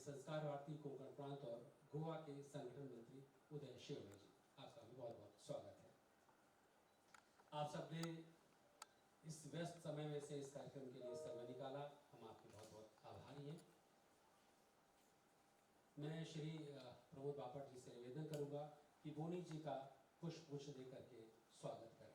संस्कार भारती कोंकण प्रांत और गोवा के संगठन मंत्री उदय शेवड़े जी, आपका भी बहुत बहुत स्वागत है। आप सबने इस व्यस्त समय में से इस कार्यक्रम के लिए समय निकाला, हम आपके बहुत बहुत आभारी हैं। मैं श्री प्रमोद बापट जी से निवेदन करूंगा कि बोनी जी का पुष्पगुच्छ देकर के स्वागत करें।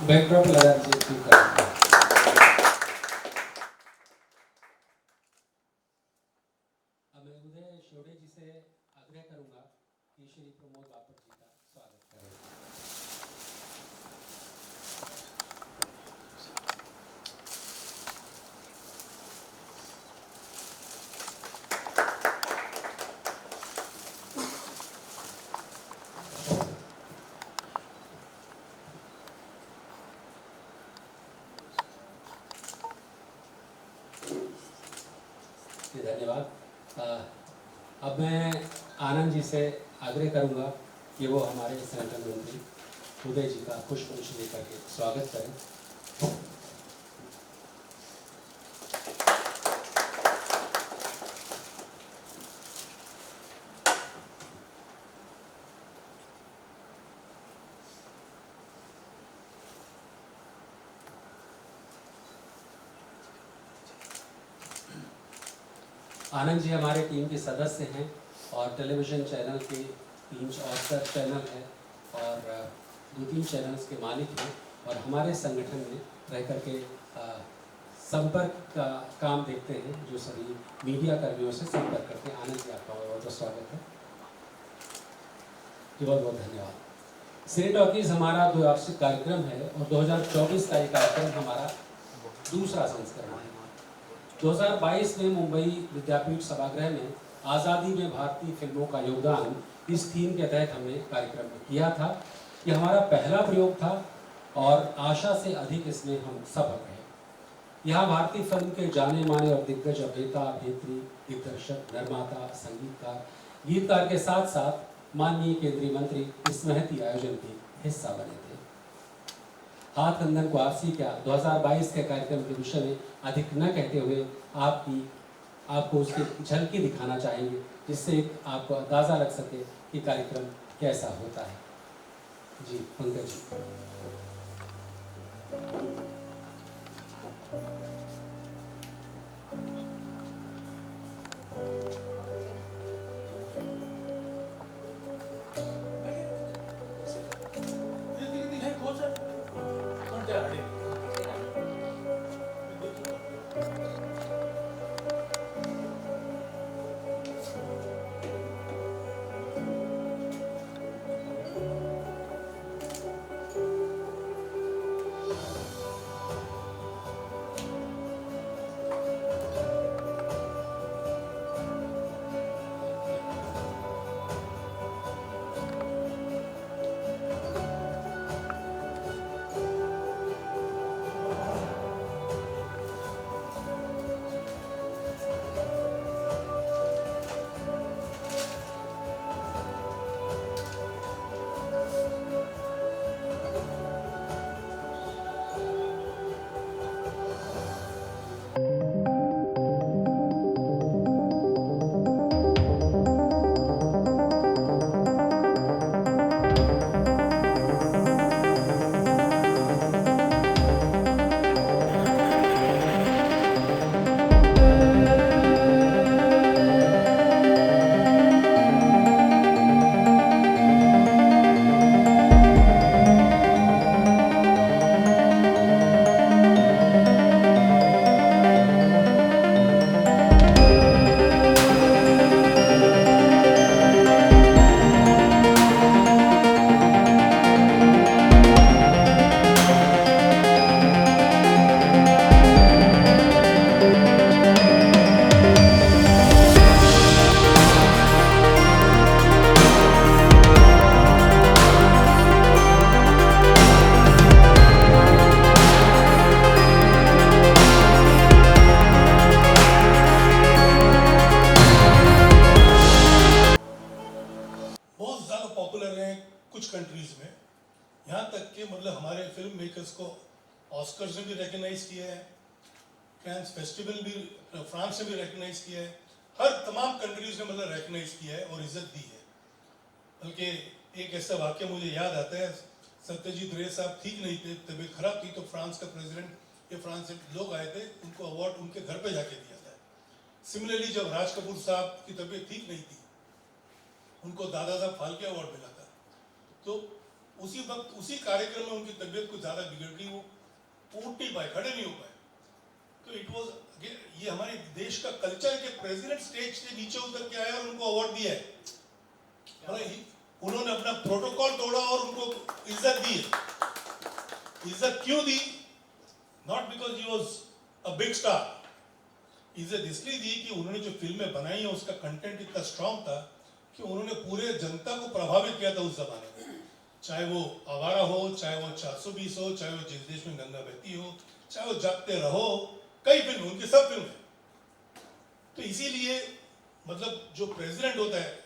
बैकड्रॉप लगा दीजिए। अब मैं उदय शेवड़े जी से आग्रह करूंगा कि श्री प्रमोद बापट जी का स्वागत करें। धन्यवाद। अब मैं आनंद जी से आग्रह करूंगा कि वो हमारे संगठन मंत्री उदय जी का पुष्पगुच्छ लेकर के स्वागत करें। आनंद जी हमारे टीम के सदस्य हैं और टेलीविज़न चैनल के 3 ऑस्कर चैनल है और 2-3 चैनल्स के मालिक हैं और हमारे संगठन में रह कर के संपर्क का काम देखते हैं, जो सभी मीडिया कर्मियों से संपर्क करते हैं। आनंद जी, आपका बहुत बहुत स्वागत है जी, बहुत बहुत धन्यवाद। सिने टॉकीज हमारा द्विवार्षिक कार्यक्रम है और 2024 का ये कार्यक्रम हमारा दूसरा संस्करण है। 2022 में मुंबई विद्यापीठ सभागृह में आज़ादी में भारतीय फिल्मों का योगदान इस थीम के तहत हमने कार्यक्रम में किया था। ये हमारा पहला प्रयोग था और आशा से अधिक इसमें हम सफल रहे। यहाँ भारतीय फिल्म के जाने माने और दिग्गज अभिनेता, अभिनेत्री, दिग्दर्शक, निर्माता, संगीतकार, गीतकार के साथ साथ माननीय केंद्रीय मंत्री इस महती आयोजन के हिस्सा बने थे। हाथ कंधन को आपसी क्या 2022 के कार्यक्रम के विषय में अधिक न कहते हुए आपको उसकी झलकी दिखाना चाहेंगे, जिससे आपको अंदाजा लग सके कि कार्यक्रम कैसा होता है। जी पंकज जी। यहाँ तक कि मतलब हमारे फिल्म मेकर्स को ऑस्कर्स ने भी रिकग्नाइज किया है, कैंस फेस्टिवल भी फ्रांस ने भी रिकग्नाइज किया है, हर तमाम कंट्रीज ने मतलब रिकग्नाइज किया है और इज्जत दी है। बल्कि एक ऐसा वाक्य मुझे याद आता है, सत्यजीत रे साहब ठीक नहीं थे, तबीयत खराब थी, तो फ्रांस का प्रेसिडेंट या फ्रांस से लोग आए थे, उनको अवार्ड उनके घर पे जाके दिया था। सिमिलरली जब राज कपूर साहब की तबीयत ठीक नहीं थी, उनको दादा साहब फाल्के अवार्ड मिला था। तो उसी वक्त उसी कार्यक्रम में उनकी तबीयत कुछ ज़्यादा बिगड़ गई, वो उठ नहीं पाए, खड़े नहीं हो पाए। तो इट वॉज, ये हमारे देश का कल्चर के प्रेसिडेंट स्टेज से नीचे उतर के आया और उनको अवार्ड दिया है। उन्होंने अपना प्रोटोकॉल तोड़ा और उनको इज्जत दी है। इज्जत क्यों दी? Not because he was a big star, इज्जत इसलिए दी कि उन्होंने जो फिल्में बनाई हैं उसका कंटेंट इतना स्ट्रांग था कि उन्होंने पूरे जनता को प्रभावित किया था उस जमाने में। चाहे वो आवारा हो, चाहे वो 420 हो, चाहे वो जिस देश में गंगा बहती हो, चाहे वो जागते रहो, कई फिल्म, उनकी सब फिल्म है। तो इसीलिए मतलब जो प्रेसिडेंट होता है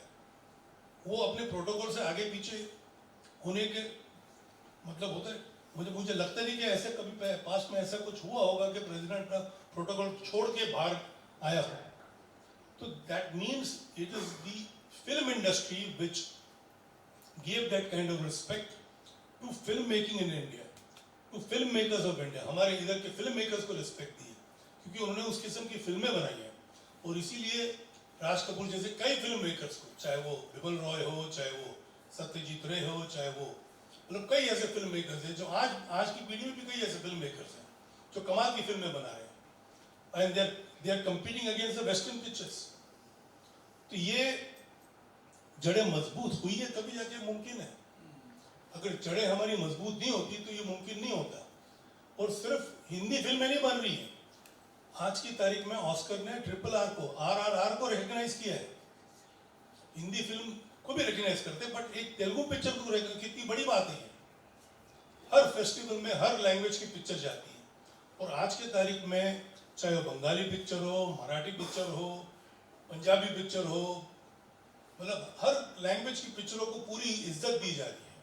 वो अपने प्रोटोकॉल से आगे पीछे होने के मतलब होता है। मुझे लगता नहीं कि ऐसे कभी पास में ऐसा कुछ हुआ होगा कि प्रेसिडेंट का प्रोटोकॉल छोड़ के बाहर आया हो। तो that means it is the film industry which gave that kind of respect to film making in India, to film makers of India। हमारे इधर के फिल्म मेकर्स को रिस्पेक्ट दी है क्योंकि उन्होंने उस किस्म की फिल्में बनाई हैं। और इसीलिए राज कपूर जैसे कई फिल्म मेकर्स को, चाहे वो बिमल रॉय हो, चाहे वो सत्यजीत रे हो, चाहे वो मतलब कई ऐसे फिल्म मेकर्स हैं जो आज की पीढ़ी में भी कई ऐसे फिल्म मेकर्स हैं जो कमाल की फिल्में बना रहे हैं and they are competing against the western pictures. तो ये जड़ें मजबूत हुई है तभी जाके मुमकिन है। अगर जड़ें हमारी मजबूत नहीं होती तो ये मुमकिन नहीं होता। और सिर्फ हिंदी फिल्में नहीं बन रही हैं, आज की तारीख में ऑस्कर ने RRR को रिकग्नाइज किया है। हिंदी फिल्म को भी रिकग्नाइज करते हैं, बट एक तेलुगु पिक्चर को कितनी बड़ी बात है। हर फेस्टिवल में हर लैंग्वेज की पिक्चर जाती है। और आज की तारीख में चाहे वो बंगाली पिक्चर हो, मराठी पिक्चर हो, पंजाबी पिक्चर हो, मतलब हर लैंग्वेज की पिक्चरों को पूरी इज्जत दी जा रही है।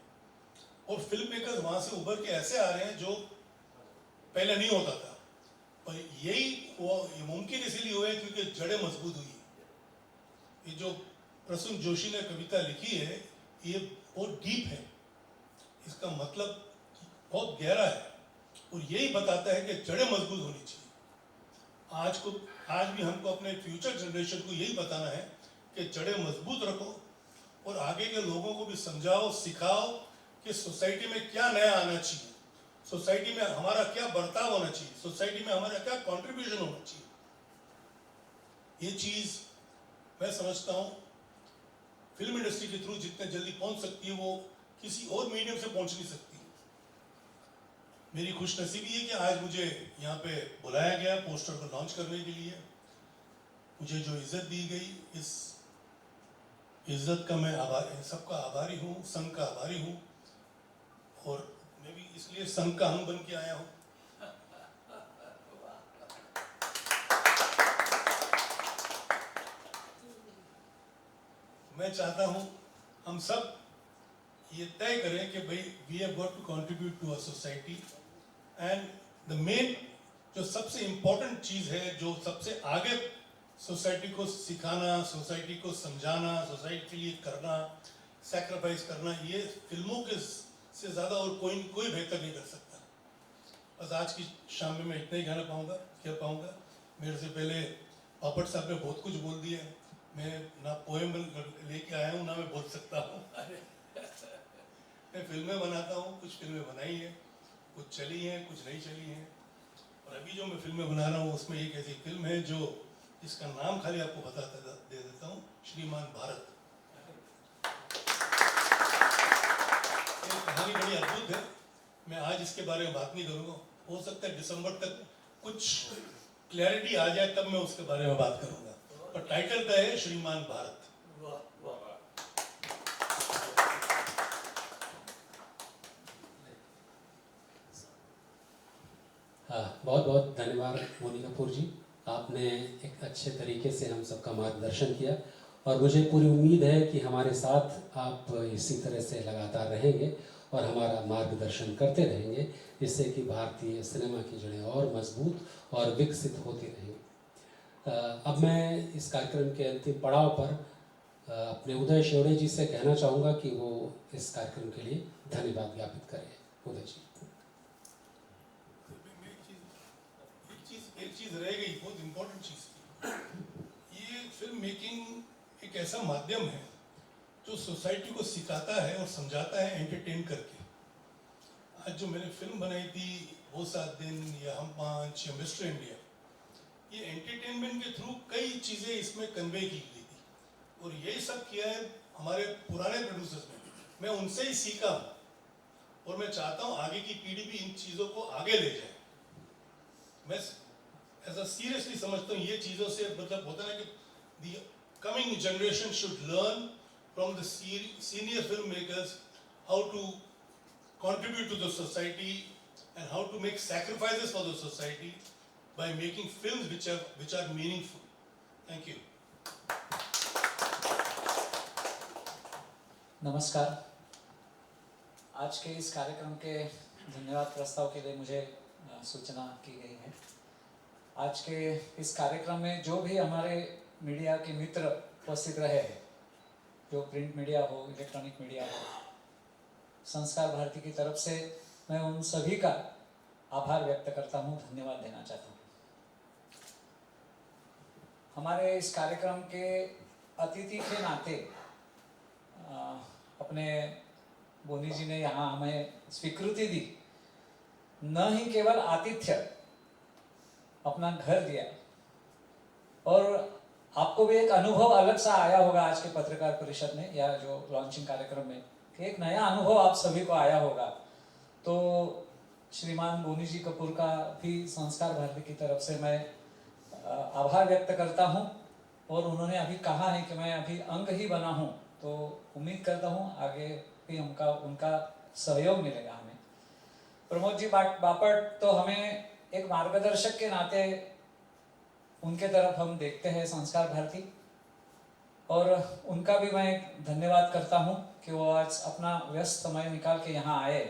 और फिल्म मेकर्स वहां से उभर के ऐसे आ रहे हैं जो पहले नहीं होता था। और ये मुमकिन इसीलिए हुआ है क्योंकि जड़ें मजबूत हुई है। ये जो प्रसून जोशी ने कविता लिखी है ये बहुत डीप है, इसका मतलब बहुत गहरा है और यही बताता है कि जड़ें मजबूत होनी चाहिए। आज भी हमको अपने फ्यूचर जनरेशन को यही बताना है कि जड़ें मजबूत रखो और आगे के लोगों को भी समझाओ, सिखाओ कि सोसाइटी में क्या नया आना चाहिए, सोसाइटी में हमारा क्या बर्ताव होना चाहिए, सोसाइटी में हमारा क्या कंट्रीब्यूशन होना चाहिए। ये चीज मैं समझता हूँ फिल्म इंडस्ट्री के थ्रू जितने जल्दी पहुंच सकती है वो किसी और मीडियम से पहुंच नहीं सकती। मेरी खुशनसीबी है कि आज मुझे यहाँ पे बुलाया गया पोस्टर को लॉन्च करने के लिए। मुझे जो इज्जत दी गई, इस इज्जत का मैं सबका आभारी हूँ, संघ का आभारी हूँ और मैं भी इसलिए संघ का अंग बन के आया हूँ। मैं चाहता हूँ हम सब ये तय करें कि भाई we have got to contribute to a society and the main जो सबसे इम्पोर्टेंट चीज़ है, जो सबसे आगे सोसाइटी को सिखाना, सोसाइटी को समझाना, सोसाइटी के लिए करना, सैक्रिफाइस करना, ये फिल्मों के से ज़्यादा और कोई बेहतर नहीं कर सकता। बस आज की शाम में मैं इतना ही कह पाऊँगा। मेरे से पहले पापड़ साहब ने बहुत कुछ बोल दिया। मैं ना पोएम लेके आया हूँ ना मैं बोल सकता हूँ। मैं फिल्में बनाता हूँ, कुछ फिल्में बनाई हैं, कुछ चली हैं, कुछ नहीं चली हैं। और अभी जो मैं फिल्में बना रहा हूँ उसमें एक ऐसी फिल्म है जो जिसका नाम खाली आपको दे देता हूँ, श्रीमान भारत। ये कहानी बड़ी अद्भुत है। मैं आज इसके बारे में बात नहीं करूँगा, हो सकता है दिसंबर तक कुछ क्लैरिटी आ जाए तब मैं उसके बारे में बात करूँगा। पर टाइटल का है श्रीमान भारत। हाँ, बहुत बहुत धन्यवाद मोनी कपूर जी, आपने एक अच्छे तरीके से हम सबका मार्गदर्शन किया और मुझे पूरी उम्मीद है कि हमारे साथ आप इसी तरह से लगातार रहेंगे और हमारा मार्गदर्शन करते रहेंगे, जिससे कि भारतीय सिनेमा की जड़ें और मजबूत और विकसित होती रहेंगी। अब मैं इस कार्यक्रम के अंतिम पड़ाव पर अपने उदय शेवड़े जी से कहना चाहूँगा कि वो इस कार्यक्रम के लिए धन्यवाद ज्ञापित करें। उदय जी। एक चीज रह गई, बहुत इंपॉर्टेंट चीज थी। ये फिल्म मेकिंग एक ऐसा माध्यम है जो सोसाइटी को सिखाता है और समझाता है एंटरटेन करके। आज जो मैंने फिल्म बनाई थी वो 7 दिन या हम 5 या मिस्टर इंडिया, ये एंटरटेनमेंट के थ्रू कई चीज़ें इसमें कन्वे की गई थी और यही सब किया है हमारे पुराने प्रोड्यूसर्स ने। मैं उनसे ही सीखा और मैं चाहता हूँ आगे की पीढ़ी भी इन चीज़ों को आगे ले जाए। मैं ऐसा सीरियसली समझता हूँ ये चीज़ों से, मतलब होता है कि the coming generation should learn from the senior film makers how to contribute to the society and how to make sacrifices for the society by making films which are meaningful. Thank you. नमस्कार। आज के इस कार्यक्रम के धन्यवाद प्रस्ताव के लिए मुझे सूचना की गई है। आज के इस कार्यक्रम में जो भी हमारे मीडिया के मित्र उपस्थित रहे हैं, जो प्रिंट मीडिया हो, इलेक्ट्रॉनिक मीडिया हो, संस्कार भारती की तरफ से मैं उन सभी का आभार व्यक्त करता हूँ, धन्यवाद देना चाहता हूँ। हमारे इस कार्यक्रम के अतिथि के नाते अपने बोनी जी ने यहाँ हमें स्वीकृति दी, न ही केवल आतिथ्य, अपना घर दिया, और आपको भी एक अनुभव अलग सा आया होगा आज के पत्रकार परिषद में या जो लॉन्चिंग कार्यक्रम में, एक नया अनुभव आप सभी को आया होगा। तो श्रीमान बोनी जी कपूर का भी संस्कार भारती की तरफ से मैं आभार व्यक्त करता हूं, और उन्होंने अभी कहा है कि मैं अभी अंग ही बना हूं, तो उम्मीद करता हूं आगे भी उनका सहयोग मिलेगा हमें। प्रमोद जी बापट तो हमें एक मार्गदर्शक के नाते उनके तरफ हम देखते हैं संस्कार भारती, और उनका भी मैं धन्यवाद करता हूं कि वो आज अपना व्यस्त समय निकाल के यहाँ आए।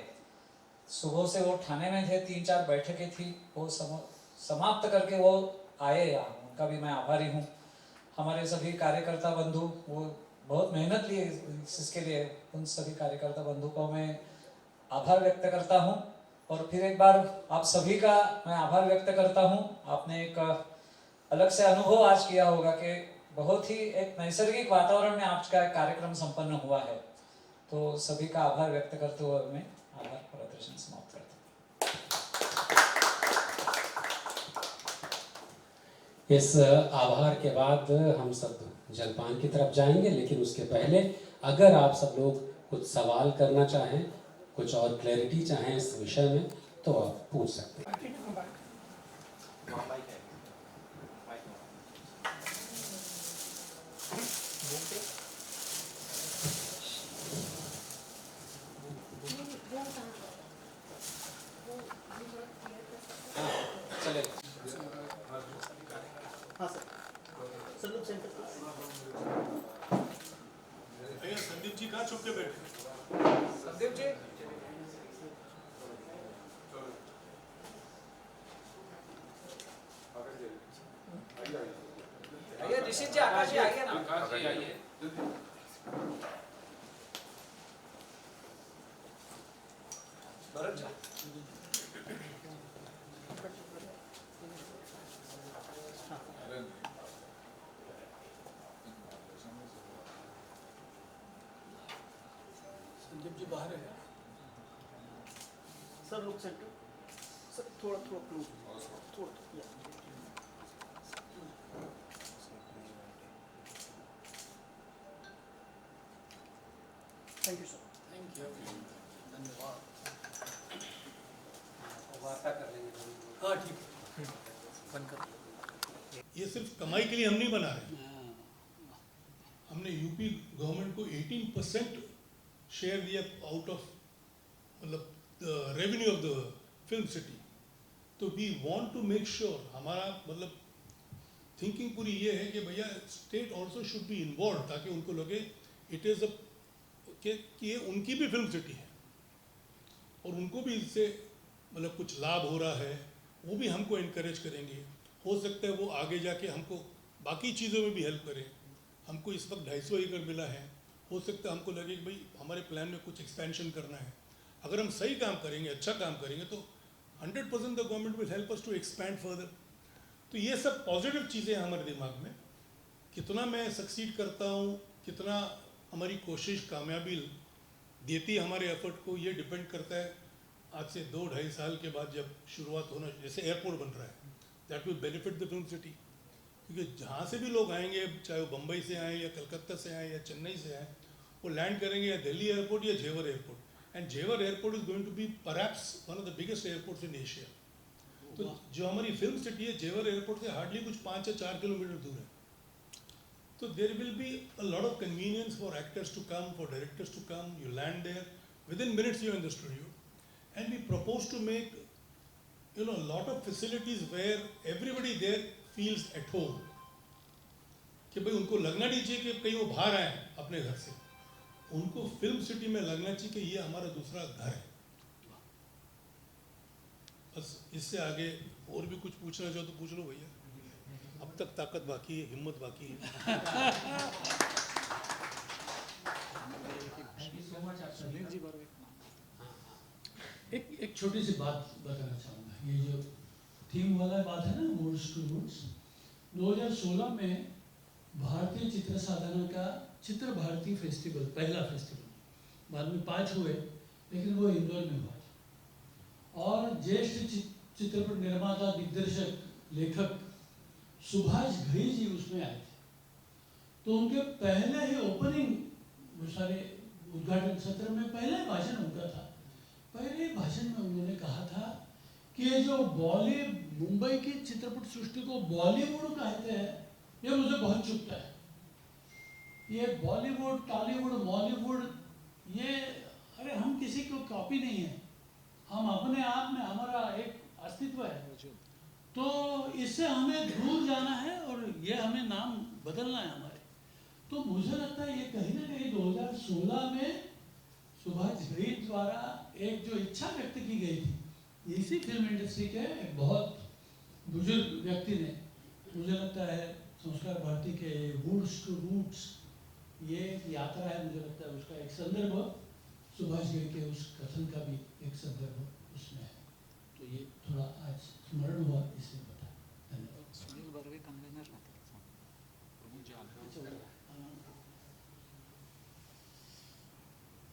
सुबह से वो ठाणे में थे, 3-4 बैठकें थी, वो समाप्त करके वो आए यहाँ, उनका भी मैं आभारी हूँ। हमारे सभी कार्यकर्ता बंधु, वो बहुत मेहनत लिए इसके लिए, उन सभी कार्यकर्ता बंधु को मैं आभार व्यक्त करता हूँ। और फिर एक बार आप सभी का मैं आभार व्यक्त करता हूँ। आपने एक अलग से अनुभव आज किया होगा कि बहुत ही एक नैसर्गिक वातावरण में आज का कार्यक्रम संपन्न हुआ है, तो सभी का आभार व्यक्त करते हुए मैं आभार प्रदर्शन समाप्त करता हूँ। इस आभार के बाद हम सब जलपान की तरफ जाएंगे, लेकिन उसके पहले अगर आप सब लोग कुछ सवाल करना चाहें, कुछ और क्लैरिटी चाहें इस विषय में, तो आप पूछ सकते हैं। हाँ सर, संदीप सेंटर भैया संदीप जी कहाँ छुप के बैठे? संदीप जी, भैया ऋषि जी, आकाश जी आइए ना। भरत जी, संदीप जी बाहर है। सर, लुक सेंटर सर, थोड़ा क्लोज, थोड़ा thank you sir. Thank you, धन्यवाद। वार्ता कर लेंगे। हाँ ठीक है, बंद कर। ये सिर्फ कमाई के लिए हम नहीं बना रहे, हमने यूपी गवर्नमेंट को 18% शेयर दिया आउट ऑफ, मतलब revenue of the film city. तो we want to make sure, हमारा मतलब थिंकिंग पूरी ये है कि भैया state also should be involve, ताकि उनको लगे इट इज़ कि ये उनकी भी फिल्म सिटी है। और उनको भी इससे मतलब कुछ लाभ हो रहा है, वो भी हमको इनकरेज करेंगे। हो सकता है वो आगे जाके हमको बाकी चीज़ों में भी हेल्प करें। हमको इस वक्त 250 एकड़ मिला है, हो सकता है हमको लगे कि भाई हमारे प्लान में कुछ एक्सपेंशन करना है। अगर हम सही काम करेंगे, अच्छा काम करेंगे, तो 100% the government will help us to expand further. तो ये सब पॉजिटिव चीज़ें हैं हमारे दिमाग में। कितना मैं सक्सीड करता हूँ, कितना हमारी कोशिश कामयाबी देती है हमारे एफर्ट को, ये डिपेंड करता है आज से 2-2.5 साल के बाद जब शुरुआत होना, जैसे एयरपोर्ट बन रहा है, that will benefit the film city. क्योंकि जहाँ से भी लोग आएंगे, चाहे वो बम्बई से आएँ या कलकत्ता से आएँ या चेन्नई से आएँ, वो लैंड करेंगे या दिल्ली एयरपोर्ट या Jewar airport. And Jewar airport is going to be perhaps one of the biggest airports in Asia. तो जो हमारी फिल्म सिटी है, जेवर एयरपोर्ट से हार्डली कुछ 5 या 4 किलोमीटर दूर है। So there will be a lot of convenience for actors to come, for directors to come. You land there, within minutes you're in the studio. And we propose to make, a lot of facilities where everybody there feels at home. कि भाई उनको लगना नहीं चाहिए कि कहीं वो बाहर आए अपने घर से, उनको फिल्म सिटी में लगना चाहिए कि ये हमारा दूसरा घर है। बस इससे आगे और भी कुछ पूछना चाहो तो पूछ लो भैया, अब तक ताकत बाकी है, हिम्मत बाकी है। एक छोटी सी बात बताना चाहूँगा। ये जो थीम वाला बात है ना, मूड्स टू रूट्स, 2016 में भारतीय चित्र साधना का चित्र भारती फेस्टिवल, पहला फेस्टिवल, बाद में 5 हुए, लेकिन वो इंदौर में हुआ था। और ज्येष्ठ चित्रपट निर्माता, दिग्दर्शक, लेखक सुभाष घई जी उसमें आए थे। तो उनके पहले ही ओपनिंग, वो सारे उद्घाटन सत्र में पहले भाषण उनका था। पहले भाषण में उन्होंने कहा था कि ये जो मुंबई की चित्रपट सृष्टि को बॉलीवुड कहते हैं, ये मुझे बहुत चुभता है। ये बॉलीवुड, टॉलीवुड, मॉलीवुड, ये अरे हम किसी को कॉपी नहीं है, हम अपने आप में हमारा एक अस्तित्व है। तो इससे हमें दूर जाना है और ये हमें नाम बदलना है हमारे। तो मुझे लगता है ये कहीं ना कहीं 2016 में सुभाष घई द्वारा एक जो इच्छा व्यक्त की गई थी, इसी फिल्म इंडस्ट्री के एक बहुत बुजुर्ग व्यक्ति ने, मुझे लगता है संस्कार भारती के वुड्स टू रूट्स, ये एक यात्रा है, मुझे लगता है उसका एक संदर्भ सुभाष घई के उस कथन का भी एक संदर्भ उसमें है। तो ये थोड़ा आज स्मरण हुआ, इसलिए बता। धन्यवाद। सुनील बर्वे कन्वेनर राहतील।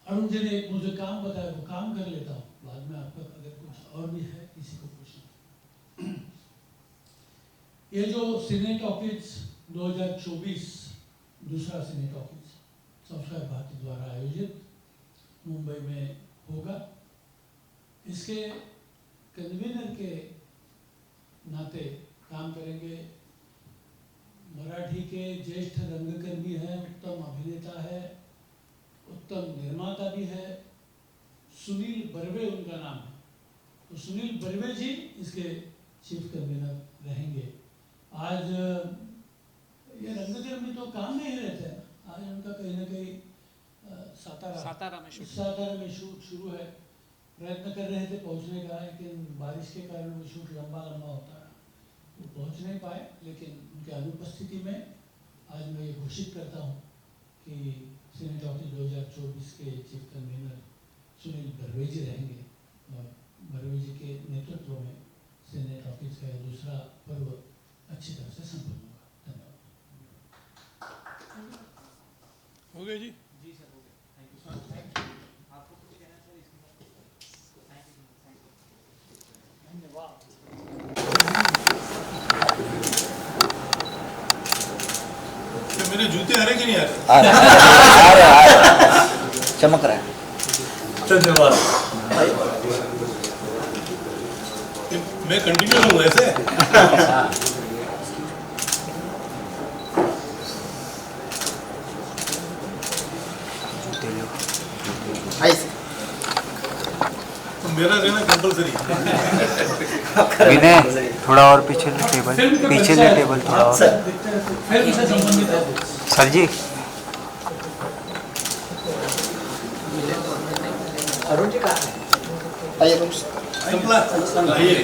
अरुण जी ने एक मुझे काम बताया, वो काम कर लेता हूँ, बाद में आपका अगर कुछ और भी है किसी को पूछना। ये जो सिने टॉकीज 2024 दूसरा सिने टॉकीज संस्कार भारती द्वारा आयोजित मुंबई में होगा, इसके कन्वीनर के नाते काम करेंगे मराठी के ज्येष्ठ रंगकर्मी हैं, उत्तम अभिनेता है, उत्तम निर्माता भी है, सुनील बर्वे उनका नाम है। तो सुनील बर्वे जी इसके चीफ कन्वीनर रहेंगे। आज ये रंगकर्मी तो काम में ही रहते हैं, आज उनका कहीं ना कहीं सातारा में शूट शुरू है। प्रयत्न कर रहे थे पहुंचने का, लेकिन बारिश के कारण वो शूट लंबा होता है, वो पहुंच नहीं पाए। लेकिन उनके अनुपस्थिति में आज मैं ये घोषित करता हूँ कि सिने टॉकीज 2024 के चीफ कन्वीनर सुनील बर्वे जी रहेंगे और बर्वे जी के नेतृत्व में सिने टॉकीज का दूसरा पर्व अच्छी तरह से संपन्न होगा। धन्यवाद। हो गया जी? जी सर, हो गया। Thank you sir. आपको कुछ कहना सर इसके बाद? धन्यवाद। तो मेरे जूते आ रहे कि नहीं आ रहे? आ रहे चमक रहा है। धन्यवाद। मैं कंटिन्यू हूँ ऐसे। तो मेरा रहना कंपलसरी। विनय थोड़ा और पीछे ले टेबल, पीछे ले टेबल थोड़ा और। फिल्म से संबंधित है सर जी। अरुण जी कहाँ है? आइए तुम आइए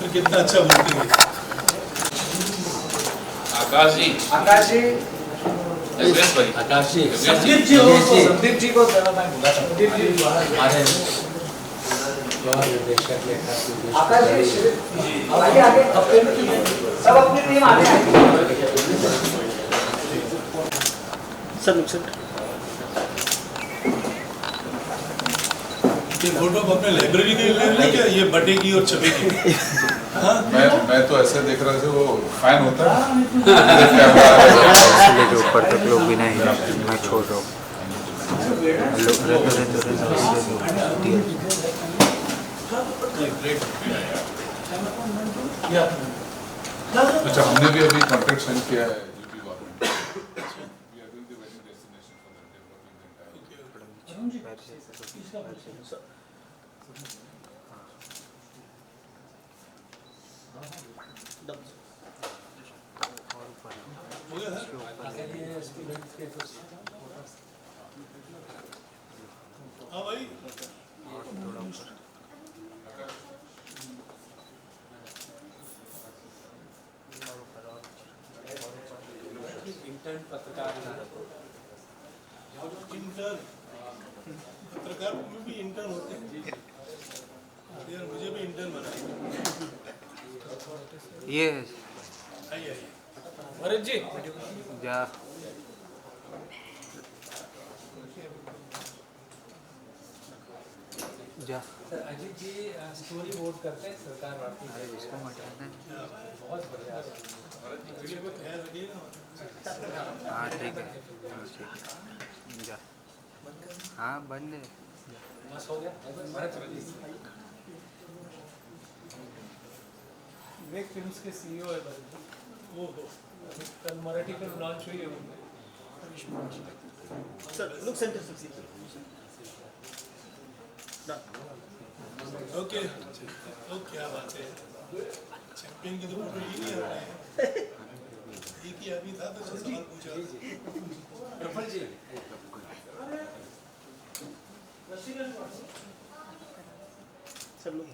तो कितना अच्छा बोलते हैं। आकाश जी आकाश जी, योगेश भाई आकाश जी, संदीप जी हो, संदीप जी को जरा मैं बुला संदीप जी हमारे युवा निर्देशक लेखक आकाश जी आगे आगे सब अपनी टीम आगे आए। सर नुकसान ये फोटो आप अपने लाइब्रेरी के लिए ले लें क्या, ये बटेगी और छपेगी? मैं तो ऐसे देख रहा था वो फैन होता है इसलिए जो ऊपर तक लोग भी नहीं मैं छोड़ रहा हूँ अच्छा हमने भी अभी कॉन्ट्रैक्ट साइन किया है UP government we are doing the wedding destination for that developing the students के कुछ हाँ भाई इंटर्न पत्रकार पत्रकार में भी इंटर्न होते हैं यार, मुझे भी इंटर्न बनाए। ये आइए भरत जी जा जा सर अजीत जी स्टोरी बोर्ड करते हैं सरकार वार्ता अरे इसको हटाना है। बहुत बढ़िया हाँ ठीक है हाँ, ठीक है जा हाँ बंद है बस हो गया भरत प्लीज विवेक फिल्म्स के सीईओ है भरत जी। वो कल मराठी फिल्म लॉन्च हुई है उनमें। Sir look centre sir okay ओ क्या बात है, चैंपियन की तो फोटो ही नहीं आ रहा है। एक ही आदमी था तो सवाल पूछा। प्रफुल्ल जी सर लुक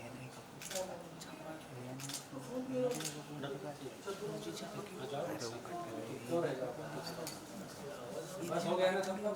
बस हो गया ना सबका?